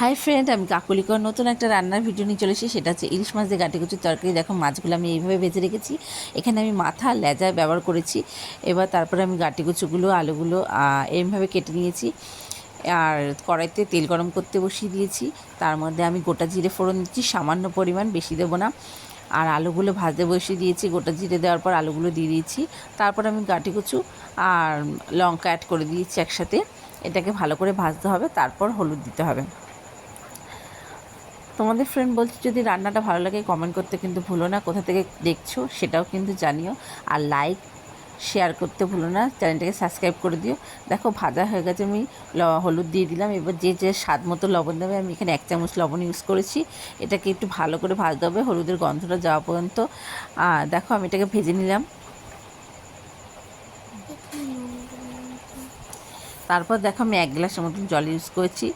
Hi friend, আমি কাকুলিকর নতুন একটা রান্নার ভিডিও নিয়ে চলে এসেছি। সেটা হচ্ছে ইলিশ মাছ দিয়ে গাঁটি কচুর তরকারি। দেখো মাছগুলো আমি এইভাবে ভেজে রেখেছি। এখানে আমি মাথা লেজা ব্যবহার করেছি। এবার তারপরে আমি গাঁটি কচুগুলো আলুগুলো এইভাবে কেটে নিয়েছি। আর কড়াইতে তেল গরম করতে বসিয়ে দিয়েছি। তার মধ্যে আমি গোটা জিরে ফোড়ন দিচ্ছি সামান্য পরিমাণ, বেশি দেবো না। আর আলুগুলো ভাজতে বসিয়ে দিয়েছি। গোটা জিরে দেওয়ার পর আলুগুলো দিয়ে দিয়েছি। তারপর আমি গাঁটি কচু আর লঙ্কা অ্যাড করে দিয়েছি একসাথে। এটাকে ভালো করে ভাজতে হবে, তারপর হলুদ দিতে হবে। তোমাদের ফ্রেন্ড বলছি, যদি রান্নাটা ভালো লাগে কমেন্ট করতে কিন্তু ভুলো না, কোথা থেকে দেখছো সেটাও কিন্তু জানিও। আর লাইক শেয়ার করতে ভুলো না, চ্যানেলটাকে সাবস্ক্রাইব করে দিও। দেখো ভাজা হয়ে গেছে, আমি হলুদ দিয়ে দিলাম। এবার যে স্বাদ মতো লবণ দেবে, আমি এখানে 1 চামচ লবণ ইউজ করেছি। এটাকে একটু ভালো করে ভাজতে হবে হলুদের গন্ধটা যাওয়া পর্যন্ত। দেখো আমি এটাকে ভেজে নিলাম। তারপর দেখো আমি 1 গ্লাসের মতন জল ইউজ করেছি।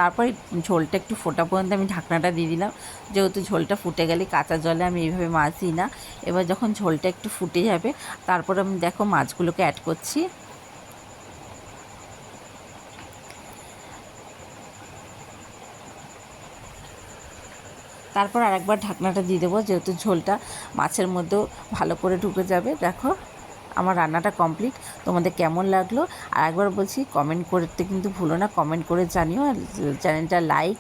তারপরে ঝোলটা একটু ফোটা পর্যন্ত আমি ঢাকনাটা দিয়ে দিলাম। যেহেতু ঝোলটা ফুটে গেলে কাঁচা জলে আমি এইভাবে মাছ দিই না। এবার যখন ঝোলটা একটু ফুটে যাবে, তারপর আমি দেখো মাছগুলোকে অ্যাড করছি। তারপর আরেকবার ঢাকনাটা দিয়ে দেবো, যেহেতু ঝোলটা মাছের মধ্যেও ভালো করে ঢুকে যাবে। দেখো আমার রান্নাটা কমপ্লিট। তোমাদের কেমন লাগলো আর একবার বলছি, কমেন্ট করতে কিন্তু ভুলো না, কমেন্ট করে জানিও। আর চ্যানেলটা লাইক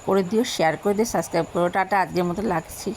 করে দিও, শেয়ার করে দিও, সাবস্ক্রাইব করো। টাটা, আজকের মতো লাগছি।